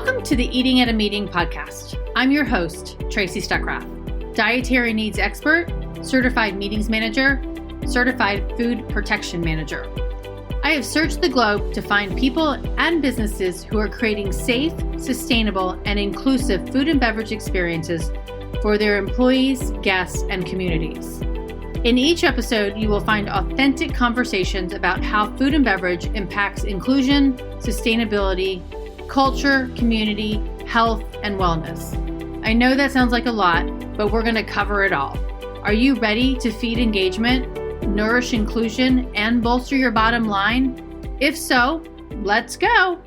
Welcome to the Eating at a Meeting podcast. I'm your host, Tracy Stuckrath, dietary needs expert, certified meetings manager, certified food protection manager. I have searched the globe to find people and businesses who are creating safe, sustainable, and inclusive food and beverage experiences for their employees, guests, and communities. In each episode, you will find authentic conversations about how food and beverage impacts inclusion, sustainability, culture, community, health, and wellness. I know that sounds like a lot, but we're going to cover it all. Are you ready to feed engagement, nourish inclusion, and bolster your bottom line? If so, let's go.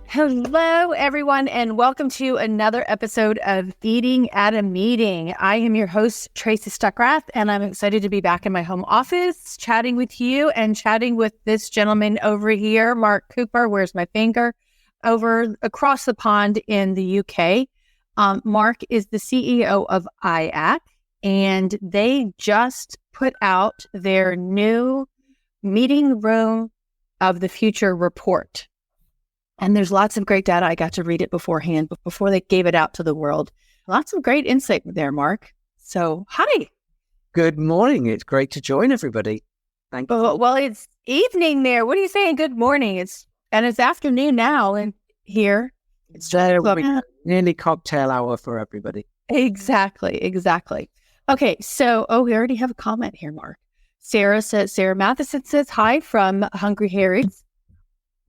Hello, everyone, and welcome to another episode of Eating at a Meeting. I am your host, Tracy Stuckrath, and I'm excited to be back in my home office, chatting with you and chatting with this gentleman over here, Mark Cooper. Where's my finger? Over across the pond in the UK. Mark is the CEO of IACC, and they just put out their new Meeting Room of the Future report. And there's lots of great data. I got to read it beforehand, but before they gave it out to the world. Lots of great insight there, Mark. So, hi. Good morning. It's great to join everybody. Thank you. Well, it's evening there. What are you saying? Good morning. It's afternoon now, and here It's nearly cocktail hour for everybody. Exactly. Okay, so we already have a comment here, Mark. Sarah Matheson says hi from Hungry Harry's.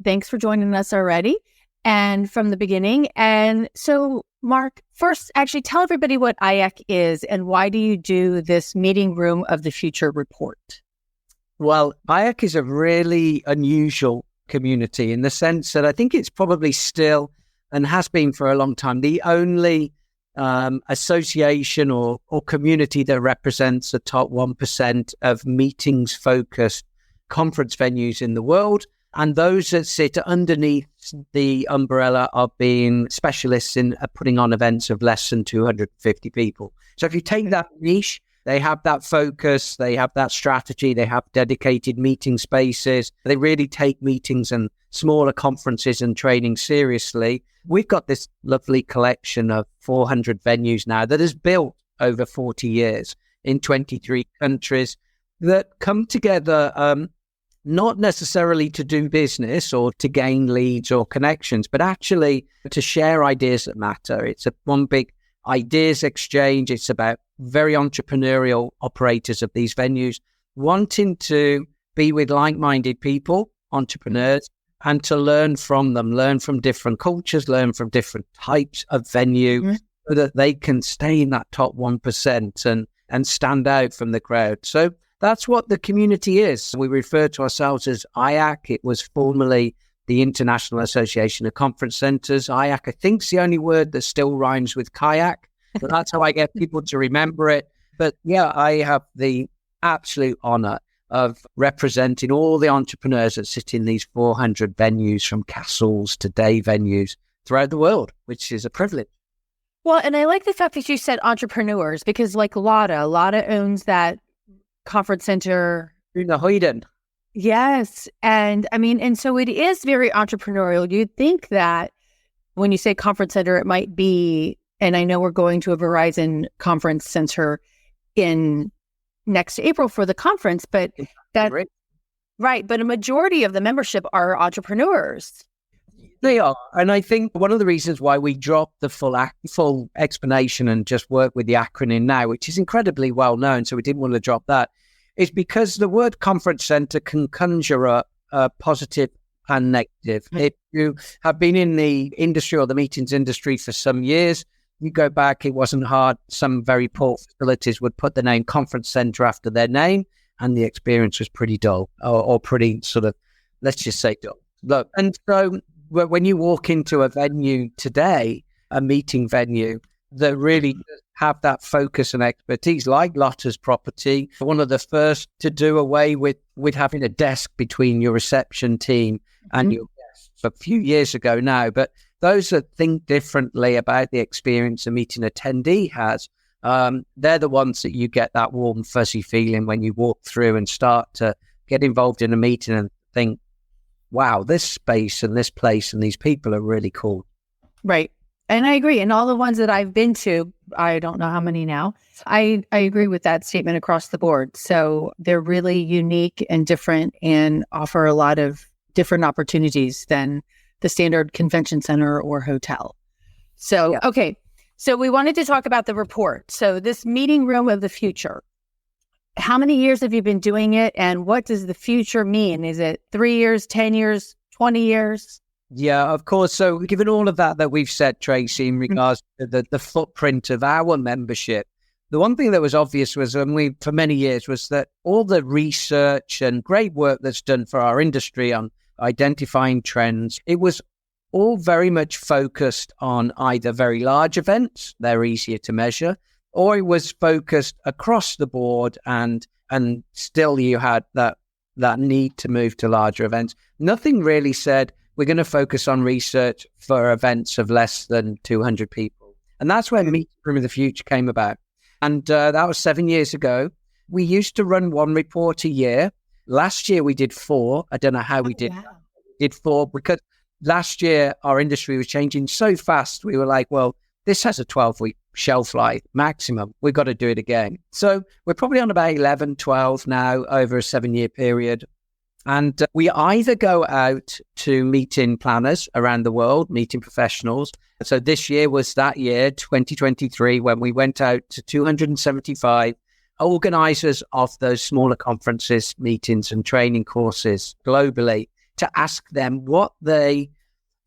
Thanks for joining us already and from the beginning. And so, Mark, first, actually tell everybody what IACC is and why do you do this Meeting Room of the Future report? Well, IACC is a really unusual community in the sense that I think it's probably still, and has been for a long time, the only association or community that represents the top 1% of meetings-focused conference venues in the world. And those that sit underneath the umbrella of being specialists in putting on events of less than 250 people. So if you take that niche, they have that focus, they have that strategy, they have dedicated meeting spaces. They really take meetings and smaller conferences and training seriously. We've got this lovely collection of 400 venues now that is built over 40 years in 23 countries that come together not necessarily to do business or to gain leads or connections, but actually to share ideas that matter. It's one big ideas exchange. It's about very entrepreneurial operators of these venues wanting to be with like-minded people, entrepreneurs, and to learn from them, learn from different cultures, learn from different types of venue so that they can stay in that top 1% and stand out from the crowd. So that's what the community is. We refer to ourselves as IACC. It was formerly the International Association of Conference Centers. IACC, I think, is the only word that still rhymes with kayak. So that's how I get people to remember it. But yeah, I have the absolute honor of representing all the entrepreneurs that sit in these 400 venues, from castles to day venues throughout the world, which is a privilege. Well, and I like the fact that you said entrepreneurs, because like Lada owns that conference center. In the Hoyden. Yes. And I mean, and so it is very entrepreneurial. You'd think that when you say conference center, it might be, and I know we're going to a Verizon conference center in next April for the conference, but that, right. But a majority of the membership are entrepreneurs. They are. And I think one of the reasons why we dropped the full explanation and just work with the acronym now, which is incredibly well known, so we didn't want to drop that, is because the word conference center can conjure up positive and negative. If you have been in the industry or the meetings industry for some years, you go back, it wasn't hard. Some very poor facilities would put the name conference center after their name, and the experience was pretty dull or pretty sort of, let's just say dull. Look, and so when you walk into a venue today, a meeting venue that really have that focus and expertise, like Lotta's property, one of the first to do away with having a desk between your reception team and your guests a few years ago now. But those that think differently about the experience a meeting attendee has, they're the ones that you get that warm, fuzzy feeling when you walk through and start to get involved in a meeting and think, wow, this space and this place and these people are really cool. Right. And I agree. And all the ones that I've been to, I don't know how many now, I agree with that statement across the board. So they're really unique and different and offer a lot of different opportunities than the standard convention center or hotel. So, okay. So we wanted to talk about the report. So this meeting room of the future, how many years have you been doing it? And what does the future mean? Is it 3 years, 10 years, 20 years? Yeah, of course. So given all of that we've said, Tracy, in regards to the footprint of our membership, the one thing that was obvious was for many years was that all the research and great work that's done for our industry on identifying trends, it was all very much focused on either very large events, they're easier to measure, or it was focused across the board and still you had that need to move to larger events. Nothing really said, we're going to focus on research for events of less than 200 people. And that's where Meeting Room of the Future came about. And that was 7 years ago. We used to run one report a year. Last year, we did 4. I don't know how we did that. We did 4 because last year, our industry was changing so fast. We were like, well, this has a 12-week shelf life maximum. We've got to do it again. So we're probably on about 11, 12 now over a 7-year period. And we either go out to meeting planners around the world, meeting professionals. So this year was that year, 2023, when we went out to 275 organizers of those smaller conferences, meetings and training courses globally to ask them what they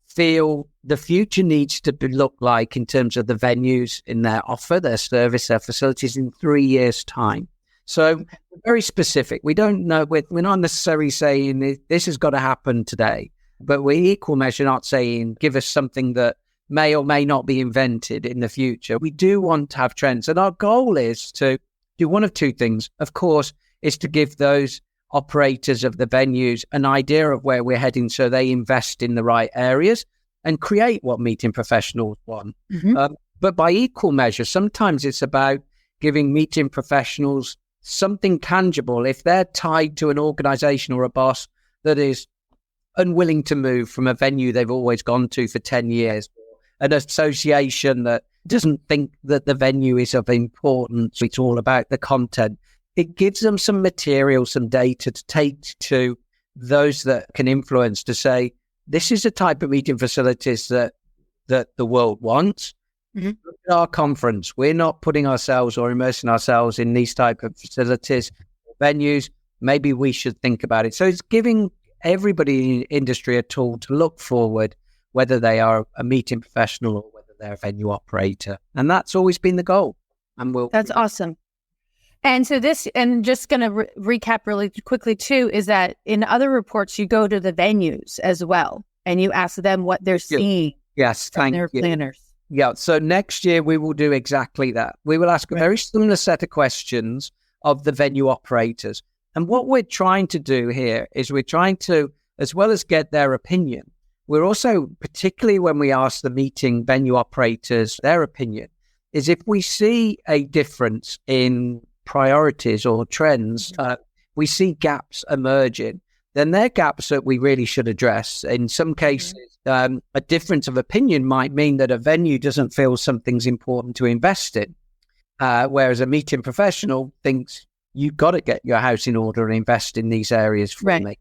feel the future needs to look like in terms of the venues in their offer, their service, their facilities in 3 years' time. So very specific. We don't know, we're not necessarily saying this has got to happen today, but we equal measure not saying give us something that may or may not be invented in the future. We do want to have trends. And our goal is to do one of two things. Of course, is to give those operators of the venues an idea of where we're heading so they invest in the right areas and create what meeting professionals want. But by equal measure, sometimes it's about giving meeting professionals something tangible. If they're tied to an organization or a boss that is unwilling to move from a venue they've always gone to for 10 years, an association that doesn't think that the venue is of importance, it's all about the content, it gives them some material, some data to take to those that can influence to say, this is the type of meeting facilities that the world wants. Look at our conference. We're not putting ourselves or immersing ourselves in these type of facilities, venues. Maybe we should think about it. So it's giving everybody in the industry a tool to look forward, whether they are a meeting professional or whether they're a venue operator. And that's always been the goal. And that's awesome. And so this, and just going to recap really quickly too, is that in other reports, you go to the venues as well, and you ask them what they're seeing. Yes, from their planners. Yeah, so next year we will do exactly that. We will ask a very similar set of questions of the venue operators. And what we're trying to do here is we're trying to, as well as get their opinion, we're also, particularly when we ask the meeting venue operators their opinion, is if we see a difference in priorities or trends, we see gaps emerging, then they're gaps that we really should address. In some cases, a difference of opinion might mean that a venue doesn't feel something's important to invest in, whereas a meeting professional thinks you've got to get your house in order and invest in these areas for me,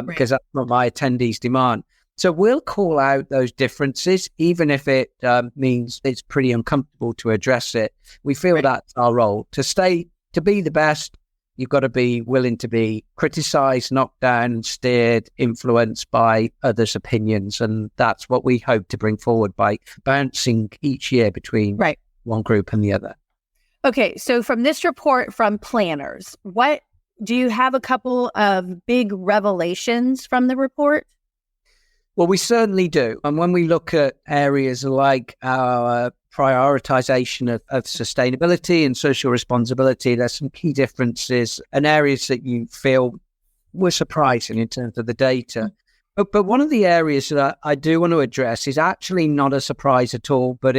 because that's what my attendees demand. So we'll call out those differences, even if it means it's pretty uncomfortable to address it. We feel that's our role. To be the best, you've got to be willing to be criticized, knocked down, steered, influenced by others' opinions. And that's what we hope to bring forward by bouncing each year between one group and the other. Okay, so from this report from planners, what do you have a couple of big revelations from the report? Well, we certainly do. And when we look at areas like our prioritization of sustainability and social responsibility, there's some key differences and areas that you feel were surprising in terms of the data. But one of the areas that I do want to address is actually not a surprise at all, but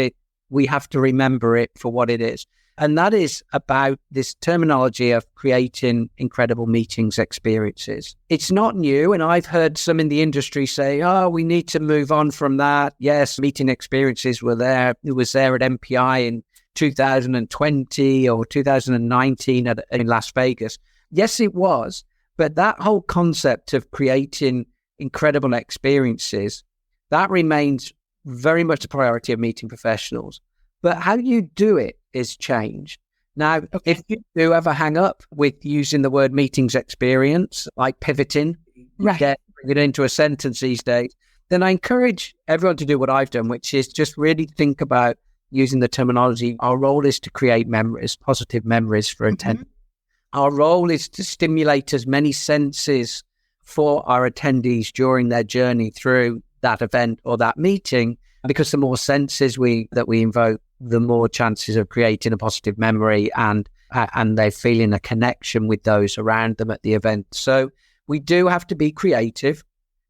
we have to remember it for what it is. And that is about this terminology of creating incredible meetings experiences. It's not new. And I've heard some in the industry say, oh, we need to move on from that. Yes, meeting experiences were there. It was there at MPI in 2020 or 2019 in Las Vegas. Yes, it was. But that whole concept of creating incredible experiences, that remains very much a priority of meeting professionals. But how you do it is changed. Now, if you do ever hang up with using the word meetings experience, like pivoting, bring it into a sentence these days, then I encourage everyone to do what I've done, which is just really think about using the terminology. Our role is to create memories, positive memories for attendees. Our role is to stimulate as many senses for our attendees during their journey through that event or that meeting, because the more senses that we invoke, the more chances of creating a positive memory and they're feeling a connection with those around them at the event. So we do have to be creative,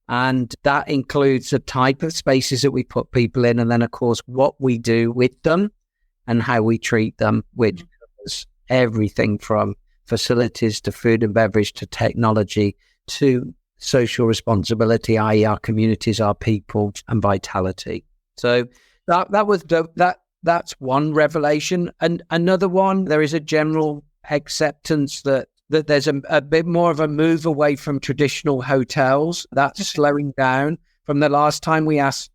and that includes the type of spaces that we put people in, and then of course what we do with them and how we treat them, which covers everything from facilities to food and beverage to technology to social responsibility, i.e. our communities, our people, and vitality. So that's one revelation. And another one, there is a general acceptance that there's a bit more of a move away from traditional hotels. That's slowing down. From the last time we asked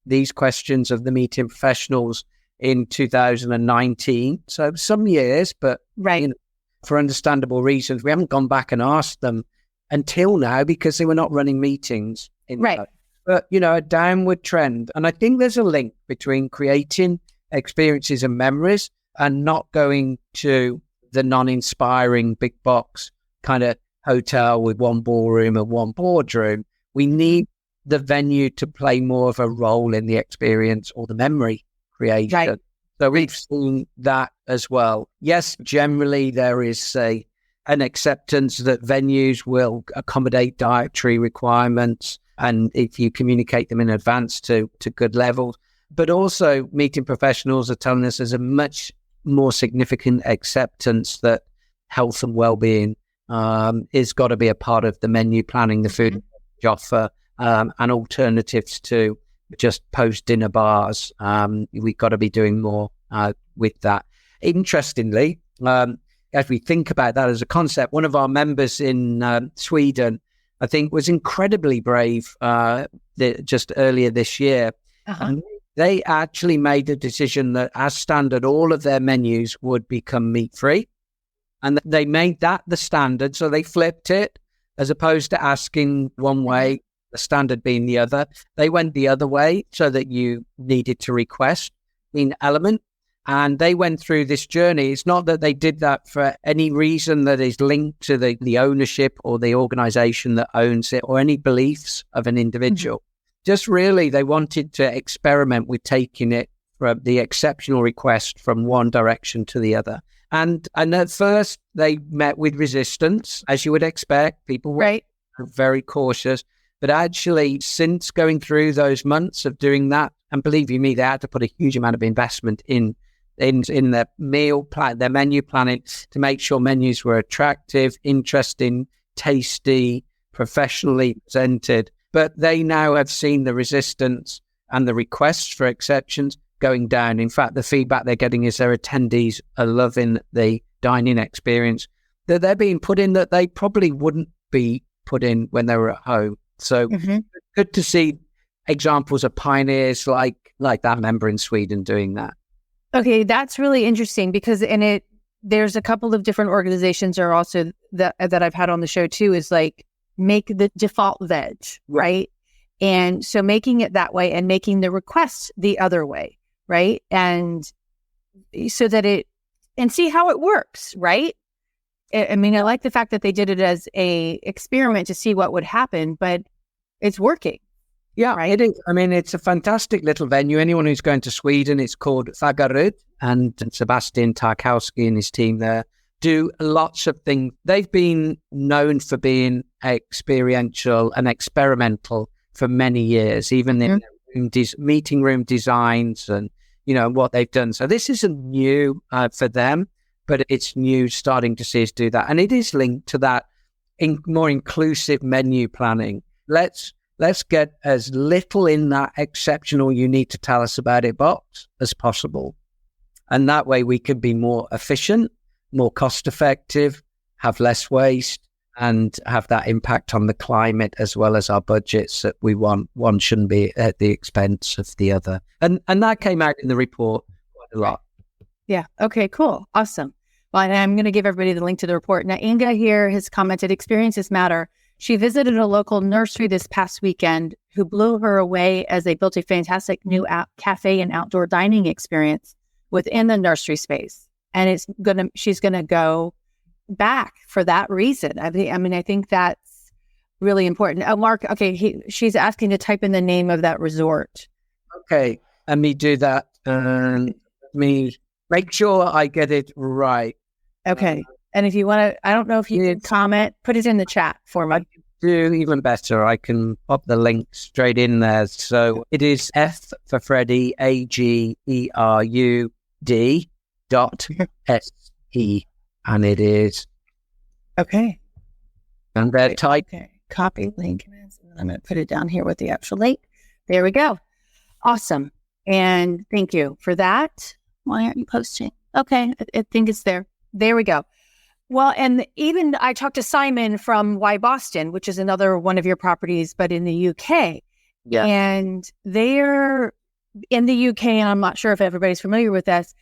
these questions of the meeting professionals in 2019, so some years, but for understandable reasons, we haven't gone back and asked them until now because they were not running meetings. But, a downward trend. And I think there's a link between creating experiences and memories and not going to the non-inspiring big box kind of hotel with one ballroom and one boardroom. We need the venue to play more of a role in the experience or the memory creation. So we've seen that as well. Yes, generally there is an acceptance that venues will accommodate dietary requirements, and if you communicate them in advance to good levels. But also meeting professionals are telling us there's a much more significant acceptance that health and well-being is got to be a part of the menu planning, the food offer, and alternatives to just post-dinner bars. We've got to be doing more with that. Interestingly, as we think about that as a concept, one of our members in Sweden, I think, was incredibly brave just earlier this year. And they actually made a decision that as standard, all of their menus would become meat-free. And they made that the standard. So they flipped it, as opposed to asking one way, the standard being the other. They went the other way so that you needed to request an element. And they went through this journey. It's not that they did that for any reason that is linked to the ownership or the organization that owns it or any beliefs of an individual. Just really, they wanted to experiment with taking it from the exceptional request from one direction to the other. And at first, they met with resistance, as you would expect. People were very cautious. But actually, since going through those months of doing that, and believe you me, they had to put a huge amount of investment in their meal plan, their menu planning, to make sure menus were attractive, interesting, tasty, professionally presented. But they now have seen the resistance and the requests for exceptions going down. In fact, the feedback they're getting is their attendees are loving the dining experience, that they're being put in that they probably wouldn't be put in when they were at home. So good to see examples of pioneers like that member in Sweden doing that. Okay, that's really interesting because there's a couple of different organizations are also that I've had on the show too, is like make the default veg, right? And so making it that way and making the request the other way, right? And so that and see how it works, right? I mean, I like the fact that they did it as a experiment to see what would happen, but it's working. Yeah, right? It is. I mean, it's a fantastic little venue. Anyone who's going to Sweden, it's called Fagarud, and Sebastian Tarkowski and his team there do lots of things. They've been known for being experiential and experimental for many years, even in meeting room designs and, what they've done. So this isn't new for them, but it's new starting to see us do that. And it is linked to that more inclusive menu planning. Let's get as little in that exceptional you need to tell us about it box as possible. And that way we can be more efficient, more cost effective, have less waste, and have that impact on the climate as well as our budgets that we want. One shouldn't be at the expense of the other. And that came out in the report quite a lot. Yeah. Okay, cool. Awesome. Well, and I'm going to give everybody the link to the report. Now, Inga here has commented, experiences matter. She visited a local nursery this past weekend who blew her away as they built a fantastic new cafe and outdoor dining experience within the nursery space. And she's going to go back for that reason. I think that's really important. Oh, Mark, okay, she's asking to type in the name of that resort. Okay, let me do that. Let me make sure I get it right. Okay. And if you want to, I don't know if you can comment, put it in the chat for me. Do even better. I can pop the link straight in there. So it is F for Freddie, AGERUD.SE. And it is. Okay. And they're type. Okay. Copy link. I'm going to put it down here with the actual link. There we go. Awesome. And thank you for that. Why aren't you posting? Okay. I think it's there. There we go. Well, and even I talked to Simon from Why Boston, which is another one of your properties, but in the UK. Yeah. And they're in the UK, and I'm not sure if everybody's familiar with this.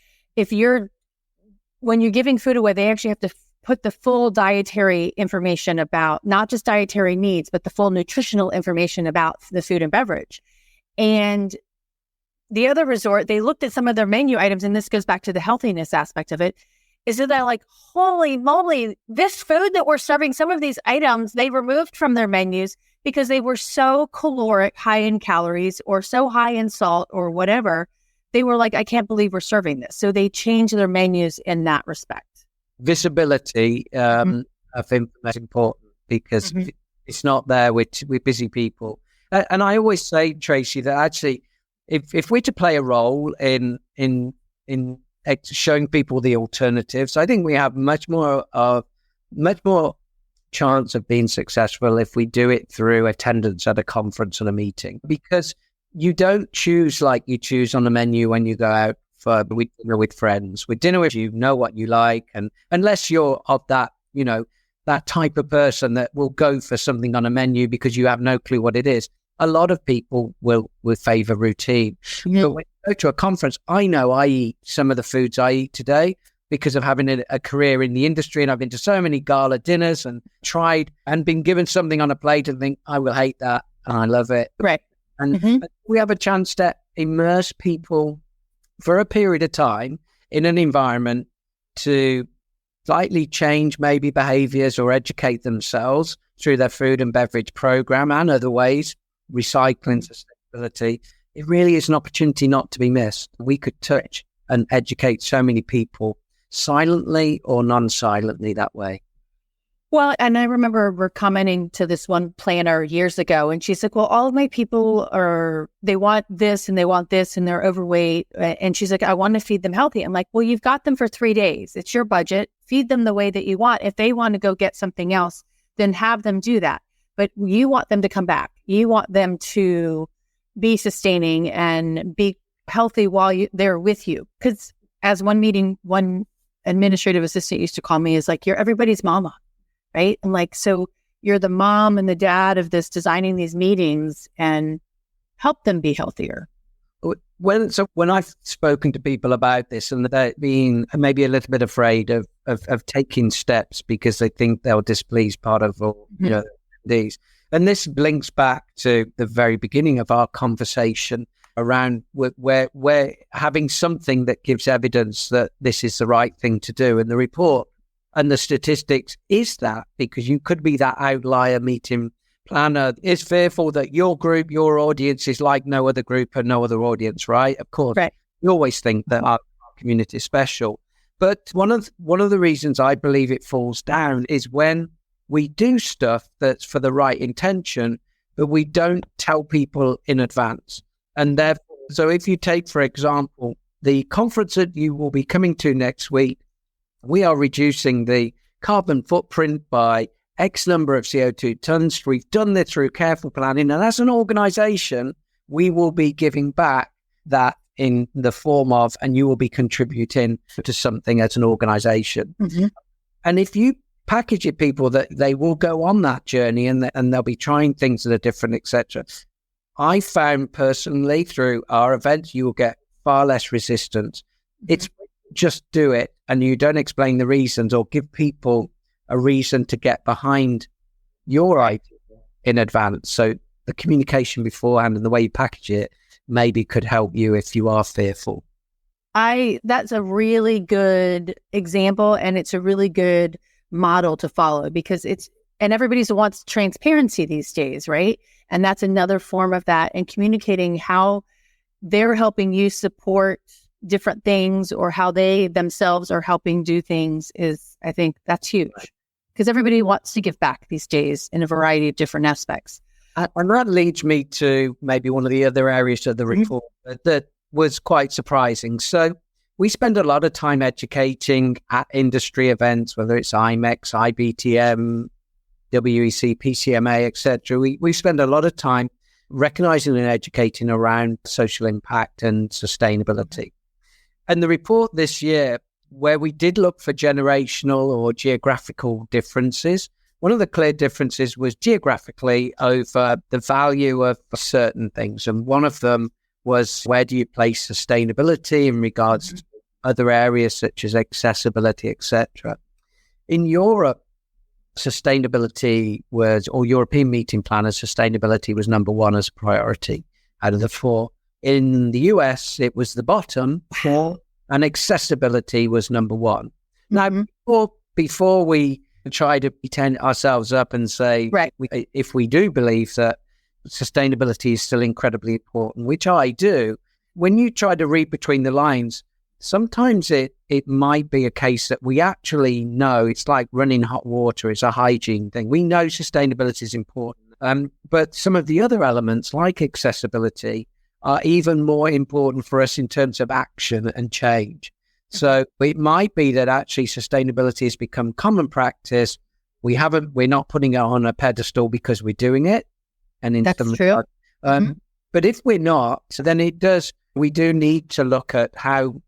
When you're giving food away, they actually have to put the full dietary information about not just dietary needs, but the full nutritional information about the food and beverage. And the other resort, they looked at some of their menu items, and this goes back to the healthiness aspect of it, is that they're like, holy moly, this food that we're serving, some of these items, they removed from their menus because they were so caloric, high in calories, or so high in salt, or whatever. They were like, I can't believe we're serving this. So they changed their menus in that respect. Visibility of information is important because it's not there with busy people. And I always say, Tracy, that actually, if we're to play a role in showing people the alternatives, I think we have much more chance of being successful if we do it through attendance at a conference and a meeting, because you don't choose like you choose on the menu when you go out for dinner with friends. With dinner with you know what you like, and unless you're of that, that type of person that will go for something on a menu because you have no clue what it is. A lot of people will favor routine. But when you go to a conference, I know I eat some of the foods I eat today because of having a career in the industry, and I've been to so many gala dinners and tried and been given something on a plate and think, I will hate that, and I love it. Right. And we have a chance to immerse people for a period of time in an environment to slightly change maybe behaviors or educate themselves through their food and beverage program and other ways, recycling, sustainability. It really is an opportunity not to be missed. We could touch and educate so many people silently or non-silently that way. Well, and I remember we're commenting to this one planner years ago, and she's like, well, all of my people they want this and they want this and they're overweight. And she's like, I want to feed them healthy. I'm like, well, you've got them for 3 days. It's your budget. Feed them the way that you want. If they want to go get something else, then have them do that. But you want them to come back. You want them to be sustaining and be healthy while they're with you. Because as one administrative assistant used to call me, is like, you're everybody's mama. Right. And like, so you're the mom and the dad of this, designing these meetings, and help them be healthier. When I've spoken to people about this, and they're being maybe a little bit afraid of taking steps because they think they'll displease part of these. And this links back to the very beginning of our conversation around where we're having something that gives evidence that this is the right thing to do. And the report and the statistics is that, because you could be that outlier meeting planner is fearful that your group, your audience is like no other group and no other audience, right? Of course, right. You always think that our community is special. But one of the reasons I believe it falls down is when we do stuff that's for the right intention, but we don't tell people in advance. And therefore, so if you take, for example, the conference that you will be coming to next week, we are reducing the carbon footprint by X number of CO2 tons. We've done this through careful planning. And as an organization, we will be giving back that in the form of, and you will be contributing to something as an organization. Mm-hmm. And if you package it, people, that they will go on that journey and they'll be trying things that are different, etc. I found personally through our events, you will get far less resistance. Mm-hmm. It's just do it, and you don't explain the reasons or give people a reason to get behind your idea in advance. So the communication beforehand and the way you package it maybe could help you if you are fearful. That's a really good example, and it's a really good model to follow, because and everybody wants transparency these days, right? And that's another form of that, and communicating how they're helping you support different things or how they themselves are helping do things is, I think that's huge, because everybody wants to give back these days in a variety of different aspects. And that leads me to maybe one of the other areas of the report that was quite surprising. So we spend a lot of time educating at industry events, whether it's IMEX, IBTM, WEC, PCMA, etc. We spend a lot of time recognizing and educating around social impact and sustainability. And the report this year, where we did look for generational or geographical differences, one of the clear differences was geographically over the value of certain things. And one of them was, where do you place sustainability in regards to other areas such as accessibility, etc. In Europe, sustainability was, or European meeting planners, sustainability was number one as a priority out of the four. In the US, it was the bottom, and accessibility was number one. Now, before we try to pretend ourselves up and say, if we do believe that sustainability is still incredibly important, which I do, when you try to read between the lines, sometimes it might be a case that we actually know it's like running hot water. It's a hygiene thing. We know sustainability is important, but some of the other elements like accessibility are even more important for us in terms of action and change. So it might be that actually sustainability has become common practice. We're not putting it on a pedestal because we're doing it. And that's true. But if we're not, then we do need to look at how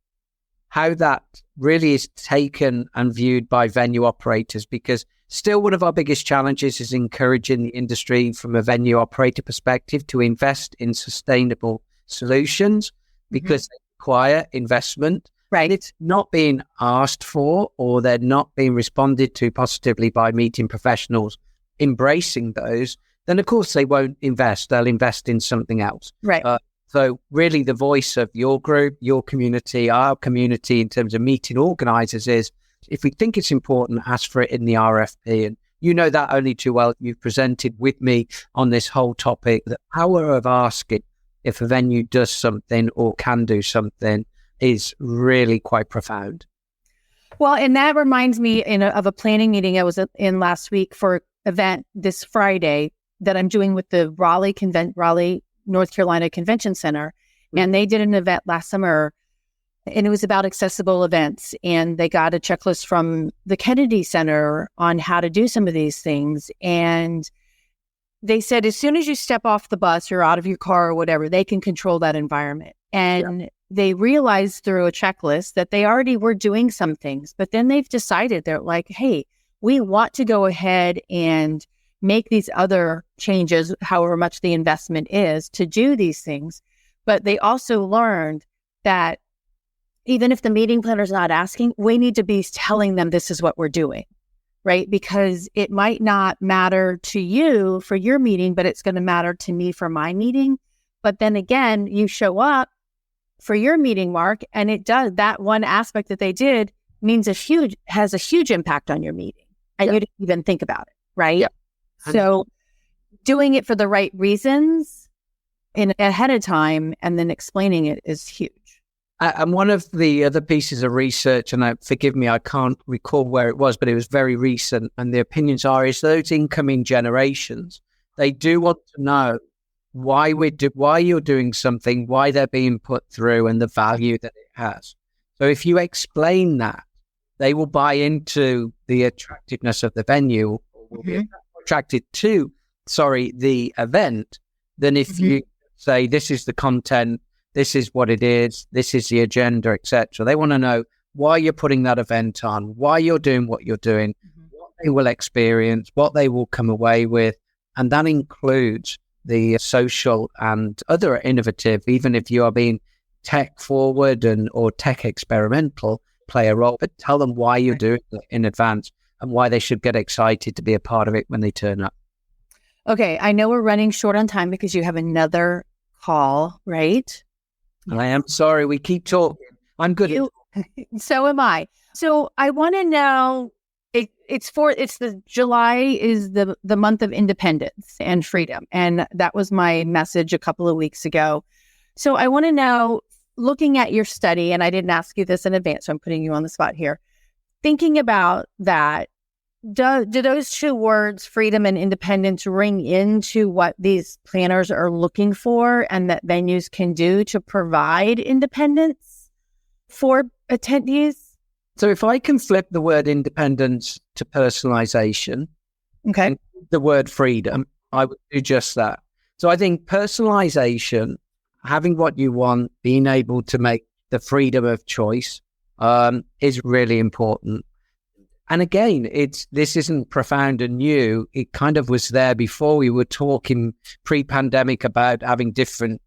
that really is taken and viewed by venue operators, because still one of our biggest challenges is encouraging the industry from a venue operator perspective to invest in sustainable solutions, because they require investment. Right. It's not being asked for, or they're not being responded to positively by meeting professionals embracing those, then of course they won't invest. They'll invest in something else. Right. So really the voice of your group, your community, our community in terms of meeting organizers is, if we think it's important, ask for it in the RFP. And you know that only too well. You've presented with me on this whole topic. The power of asking if a venue does something or can do something is really quite profound. Well, and that reminds me of a planning meeting I was in last week for an event this Friday that I'm doing with the Raleigh, North Carolina Convention Center. And they did an event last summer, and it was about accessible events. And they got a checklist from the Kennedy Center on how to do some of these things. And they said, as soon as you step off the bus or out of your car or whatever, they can control that environment. And they realized through a checklist that they already were doing some things, but then they've decided, they're like, hey, we want to go ahead and make these other changes, however much the investment is to do these things. But they also learned that even if the meeting planner is not asking, we need to be telling them this is what we're doing, right? Because it might not matter to you for your meeting, but it's going to matter to me for my meeting. But then again, you show up for your meeting, Mark, and it does, that one aspect that they did has a huge impact on your meeting. And you didn't even think about it, right? Yeah. So doing it for the right reasons ahead of time and then explaining it is huge. And one of the other pieces of research, and forgive me, I can't recall where it was, but it was very recent, and the opinions is those incoming generations, they do want to know why you're doing something, why they're being put through, and the value that it has. So if you explain that, they will buy into the attractiveness of the venue, or will be attracted to, the event, than if you say, this is the content, this is what it is, this is the agenda, etc. They want to know why you're putting that event on, why you're doing what you're doing, what they will experience, what they will come away with. And that includes the social and other innovative, even if you are being tech forward or tech experimental, play a role, but tell them why you're doing it in advance and why they should get excited to be a part of it when they turn up. Okay, I know we're running short on time because you have another call, right? I am sorry, we keep talking. I'm good at So am I. So I want to know, July is the month of independence and freedom. And that was my message a couple of weeks ago. So I want to know, looking at your study, and I didn't ask you this in advance, so I'm putting you on the spot here. Thinking about that, do those two words, freedom and independence, ring into what these planners are looking for and that venues can do to provide independence for attendees? So if I can flip the word independence to personalization, okay, the word freedom, I would do just that. So I think personalization, having what you want, being able to make the freedom of choice, is really important. And again, this isn't profound and new. It kind of was there before. We were talking pre-pandemic about having different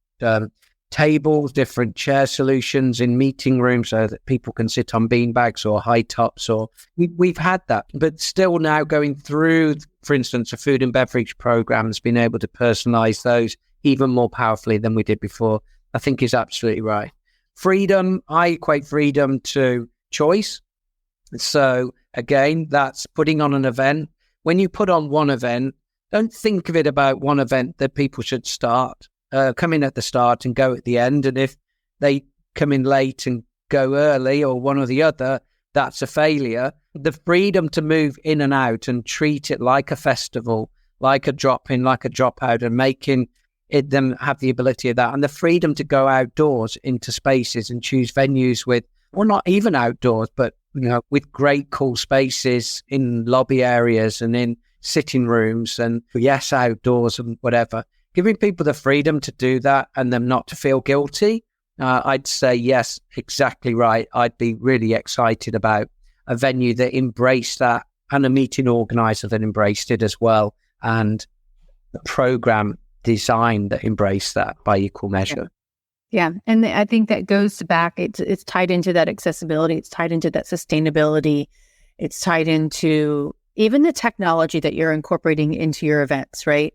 tables, different chair solutions in meeting rooms so that people can sit on beanbags or high tops. Or we've had that, but still now going through, for instance, a food and beverage program has been able to personalize those even more powerfully than we did before, I think is absolutely right. Freedom, I equate freedom to choice. So again, that's putting on an event. When you put on one event, don't think of it about one event that people should come in at the start and go at the end. And if they come in late and go early or one or the other, that's a failure. The freedom to move in and out and treat it like a festival, like a drop in, like a drop out, and making them have the ability of that. And the freedom to go outdoors into spaces and choose venues with, or not even outdoors, but with great cool spaces in lobby areas and in sitting rooms and yes, outdoors and whatever. Giving people the freedom to do that and them not to feel guilty. I'd say, yes, exactly right. I'd be really excited about a venue that embraced that and a meeting organizer that embraced it as well. And the program design that embraced that by equal measure. Yeah. And I think that goes back, it's tied into that accessibility, it's tied into that sustainability, it's tied into even the technology that you're incorporating into your events, right?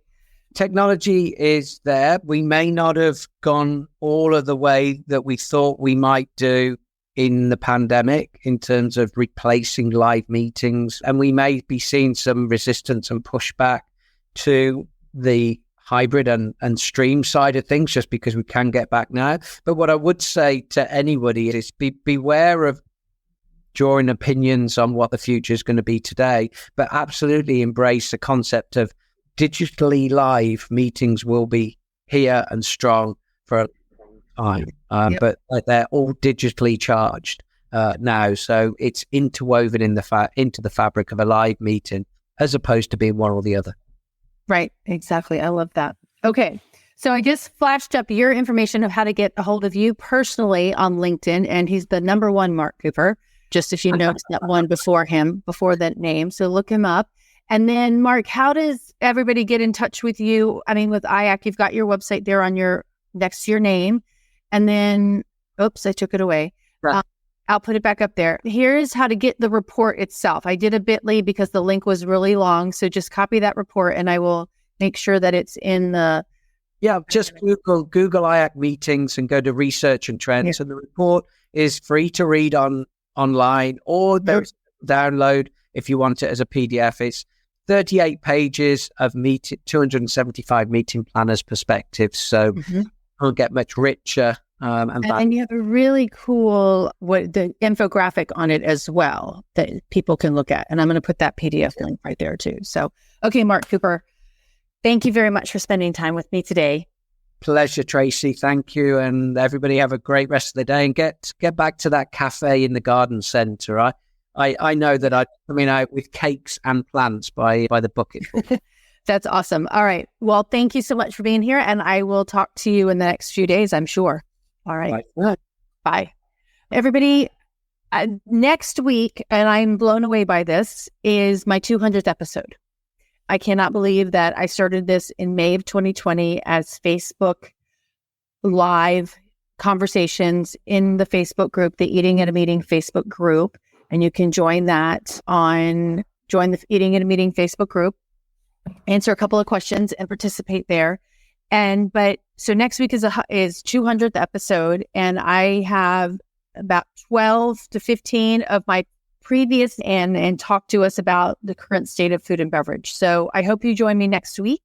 Technology is there. We may not have gone all of the way that we thought we might do in the pandemic in terms of replacing live meetings. And we may be seeing some resistance and pushback to the hybrid and stream side of things just because we can get back now. But what I would say to anybody is beware of drawing opinions on what the future is going to be today, but absolutely embrace the concept of digitally live meetings will be here and strong for a long time. But they're all digitally charged now. So it's interwoven into the fabric of a live meeting as opposed to being one or the other. Right. Exactly. I love that. Okay. So I just flashed up your information of how to get a hold of you personally on LinkedIn. And he's the number one Mark Cooper, just if you noticed that one before that name. So look him up. And then Mark, how does everybody get in touch with you? I mean, with IACC, you've got your website there on next to your name. And then, oops, I took it away. Right. I'll put it back up there. Here's how to get the report itself. I did a bit.ly because the link was really long. So just copy that report and I will make sure that it's in the... Yeah, just Google IACC meetings and go to research and trends. Yeah. And the report is free to read online or there's download if you want it as a PDF. It's 38 pages of 275 meeting planners' perspectives. So it'll get much richer. And you have a really cool the infographic on it as well that people can look at. And I'm going to put that PDF link right there too. So, okay, Mark Cooper, thank you very much for spending time with me today. Pleasure, Tracy. Thank you. And everybody have a great rest of the day and get back to that cafe in the garden centre. I know that I mean out with cakes and plants by the bucketful. That's awesome. All right. Well, thank you so much for being here. And I will talk to you in the next few days, I'm sure. All right. Bye. Everybody, next week, and I'm blown away by this, is my 200th episode. I cannot believe that I started this in May of 2020 as Facebook Live conversations in the Facebook group, the Eating at a Meeting Facebook group. And you can join that join the Eating at a Meeting Facebook group, answer a couple of questions and participate there. So next week is 200th episode, and I have about 12 to 15 of my previous and talk to us about the current state of food and beverage. So I hope you join me next week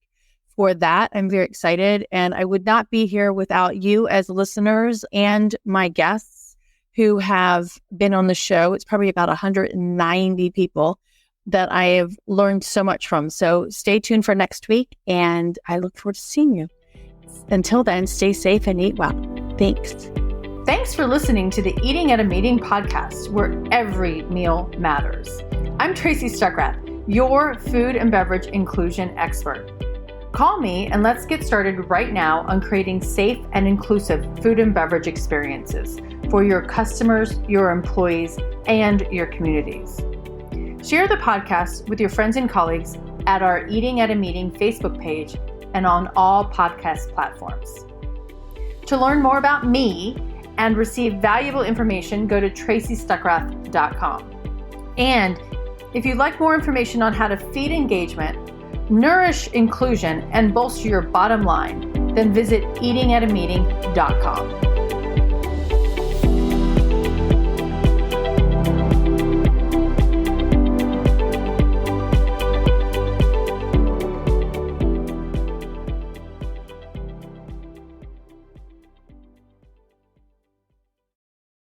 for that. I'm very excited, and I would not be here without you as listeners and my guests who have been on the show. It's probably about 190 people that I have learned so much from. So stay tuned for next week, and I look forward to seeing you. Until then, stay safe and eat well. Thanks. Thanks for listening to the Eating at a Meeting podcast, where every meal matters. I'm Tracy Stuckrath, your food and beverage inclusion expert. Call me and let's get started right now on creating safe and inclusive food and beverage experiences for your customers, your employees, and your communities. Share the podcast with your friends and colleagues at our Eating at a Meeting Facebook page and on all podcast platforms. To learn more about me and receive valuable information, go to tracystuckrath.com. And if you'd like more information on how to feed engagement, nourish inclusion, and bolster your bottom line, then visit eatingatameeting.com.